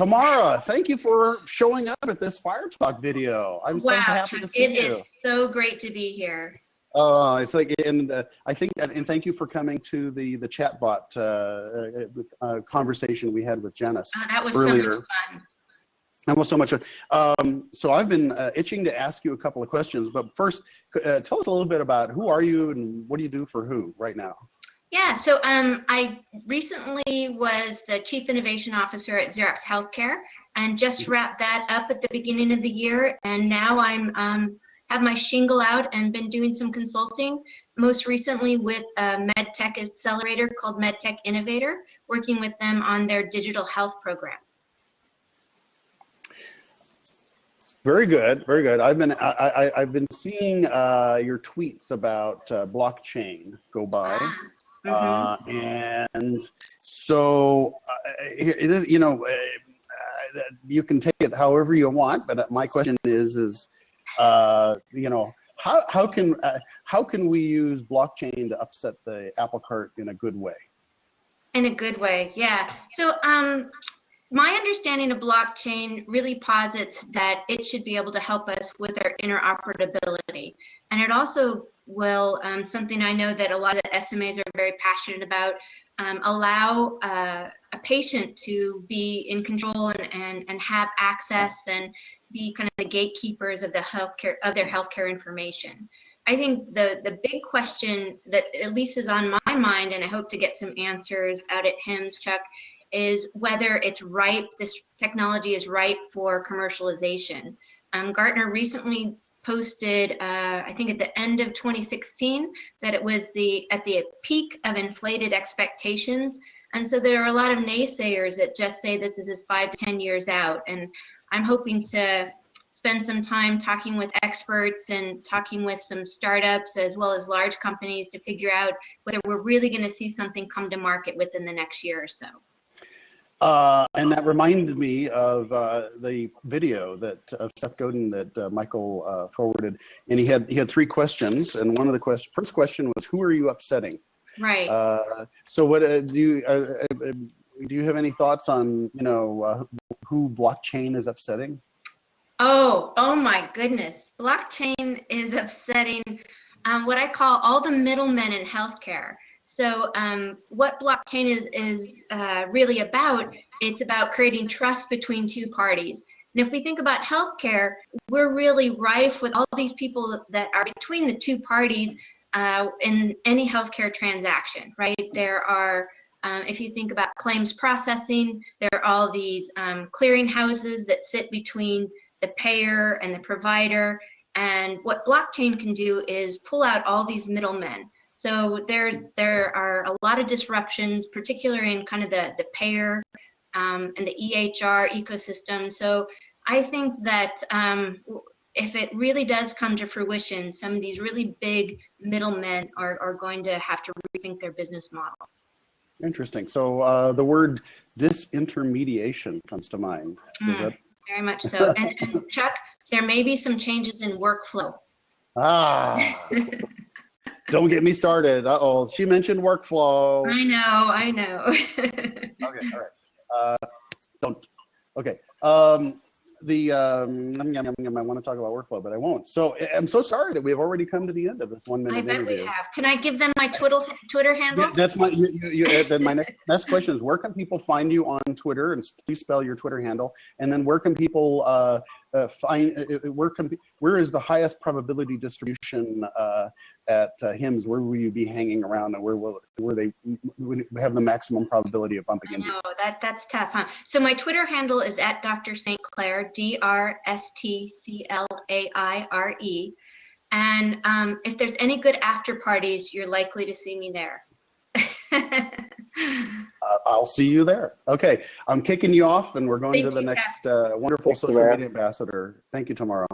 Tamara, thank you for showing up at this Fire Talk video. I'm so happy to see you. It is so great to be here. It's like, and I think, and thank you for coming to the chatbot conversation we had with Janice That was earlier. so much fun. That was so much fun. So I've been itching to ask you a couple of questions, but first, tell us a little bit about who are you and what do you do for who right now? Yeah, so I recently was the Chief Innovation Officer at Xerox Healthcare and just wrapped that up at the beginning of the year. And now I'm have my shingle out and been doing some consulting, most recently with a MedTech accelerator called MedTech Innovator, working with them on their digital health program. Very good, very good. I've been seeing your tweets about blockchain go by. And so, you know, you can take it however you want, but my question is you know, how can we use blockchain to upset the apple cart in a good way? In a good way, yeah. So, my understanding of blockchain really posits that it should be able to help us with our interoperability. And it also will, something I know that a lot of SMAs are very passionate about, allow a patient to be in control and have access and be kind of the gatekeepers of the healthcare, of their healthcare information. I think the big question that at least is on my mind, and I hope to get some answers out at HIMSS, Chuck, is whether it's ripe, this technology is ripe for commercialization. Gartner recently posted, I think at the end of 2016, that it was at the peak of inflated expectations. And so there are a lot of naysayers that just say that this is 5 to 10 years out. And I'm hoping to spend some time talking with experts and talking with some startups as well as large companies to figure out whether we're really going to see something come to market within the next year or so. And that reminded me of the video of Seth Godin that Michael forwarded, and he had 3 questions, and one of the first question was, "Who are you upsetting?" Right. So, what do you have any thoughts on who blockchain is upsetting? Oh my goodness! Blockchain is upsetting what I call all the middlemen in healthcare. So what blockchain is really about, it's about creating trust between 2 parties. And if we think about healthcare, we're really rife with all these people that are between the 2 parties in any healthcare transaction, right? There are, if you think about claims processing, there are all these clearinghouses that sit between the payer and the provider. And what blockchain can do is pull out all these middlemen. So there are a lot of disruptions, particularly in kind of the payer and the EHR ecosystem. So I think that if it really does come to fruition, some of these really big middlemen are going to have to rethink their business models. Interesting. So the word disintermediation comes to mind. Very much so. And Chuck, there may be some changes in workflow. Don't get me started. Uh-oh, she mentioned workflow. I know. Okay, all right. Don't. Okay. I want to talk about workflow, but I won't. So I'm so sorry that we have already come to the end of this 1 minute interview. I bet we have. Can I give them my Twitter handle? Yeah, that's my. Then my next question is, where can people find you on Twitter? And please spell your Twitter handle. And then where can people find? Where is the highest probability distribution at HIMSS? Where will you be hanging around, and where they have the maximum probability of bumping into? No, that's tough, huh? So my Twitter handle is at Dr. St. Clair, DrStClaire. And if there's any good after parties, you're likely to see me there. I'll see you there. Okay, I'm kicking you off, and we're going to the next wonderful social media ambassador. Thank you, Tamara.